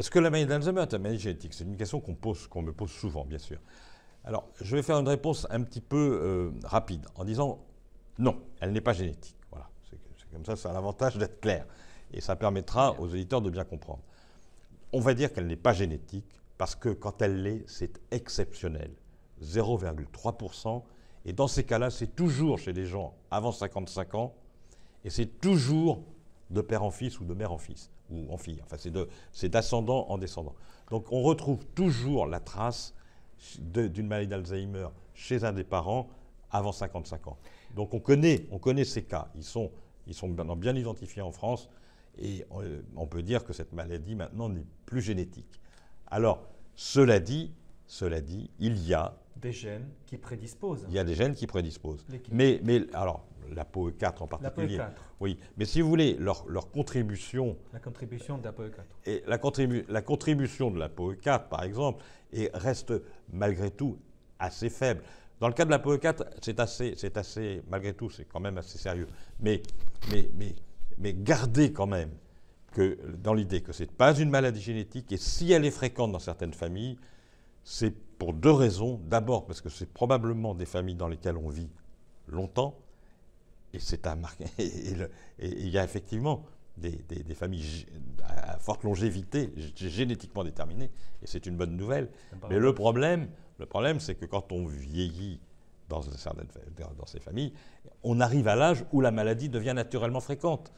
Est-ce que la maladie d'Alzheimer est une maladie génétique? C'est une question qu'on me pose souvent, bien sûr. Alors, je vais faire une réponse un petit peu rapide, en disant non, elle n'est pas génétique. Voilà, c'est comme ça a l'avantage d'être clair. Et ça permettra aux auditeurs de bien comprendre. On va dire qu'elle n'est pas génétique, parce que quand elle l'est, c'est exceptionnel. 0,3%. Et dans ces cas-là, c'est toujours chez les gens avant 55 ans, et c'est toujours de père en fils ou de mère en fils, ou en fille. Enfin, c'est d'ascendant en descendant. Donc on retrouve toujours la trace d'une maladie d'Alzheimer chez un des parents avant 55 ans. Donc on connaît ces cas. Ils sont maintenant bien identifiés en France, et on peut dire que cette maladie maintenant n'est plus génétique. Alors, cela dit, il y a des gènes qui prédisposent. Il y a des gènes qui prédisposent. Lesquels? Mais alors, l'ApoE4 en particulier. L'ApoE4. Oui, mais si vous voulez, leur contribution. La contribution de l'ApoE4. Et la contribution de l'ApoE4, par exemple, reste malgré tout assez faible. Dans le cas de l'ApoE4, c'est assez, malgré tout, c'est quand même assez sérieux. Mais gardez quand même que, dans l'idée que ce n'est pas une maladie génétique, et si elle est fréquente dans certaines familles, c'est pour deux raisons. D'abord, parce que c'est probablement des familles dans lesquelles on vit longtemps, et il y a effectivement des familles à forte longévité, génétiquement déterminées, et c'est une bonne nouvelle. Mais le problème, c'est que quand on vieillit dans ces familles, on arrive à l'âge où la maladie devient naturellement fréquente.